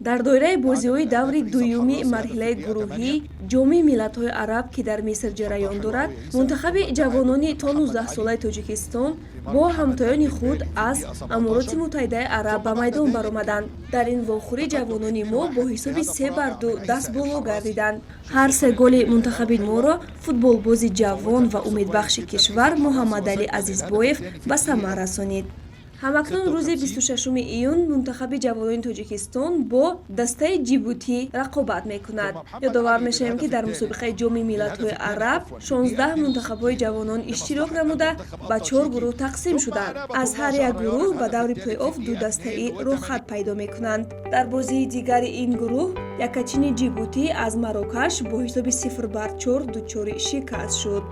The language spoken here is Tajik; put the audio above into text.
дар доираи бозиҳои даври дуюми марҳилаи гурӯҳӣ ҷоми миллатҳои араб ки дар миср ҷараён дорад, мунтахаби ҷавонони то 19-солаи Тоҷикистон бо ҳамтоёни худ аз Амороти Муттаҳидаи Араб ба майдон баромаданд. Дар ин вохӯрӣ ҷавонони мо бо ҳисоби 3-2 даст боло гардиданд. ҳар се голи мунтахаби моро футболбози ҷавон ва умедбахши кишвар Муҳаммадалӣ Азизбоев ба самар расонид. ҳамакнун рӯзи 26 июн мунтахаби ҷавонони Тоҷикистон бо дастаи Ҷибутӣ рақобат мекунад. Ёдовар мешавем, ки дар мусобиқаи ҷоми миллатҳои араб 16 мунтахабҳои ҷавонон иштирок намуда ба 4 гурӯҳ тақсим шуданд. Аз ҳар як гурӯҳ ба даври плей-офф ду дастаи рохат пайдо мекунанд. Дар бозии дигари ин гурӯҳ якачини Ҷибутӣ аз Марокаш бо ҳисоби 0-4 дучори шикаст шуд.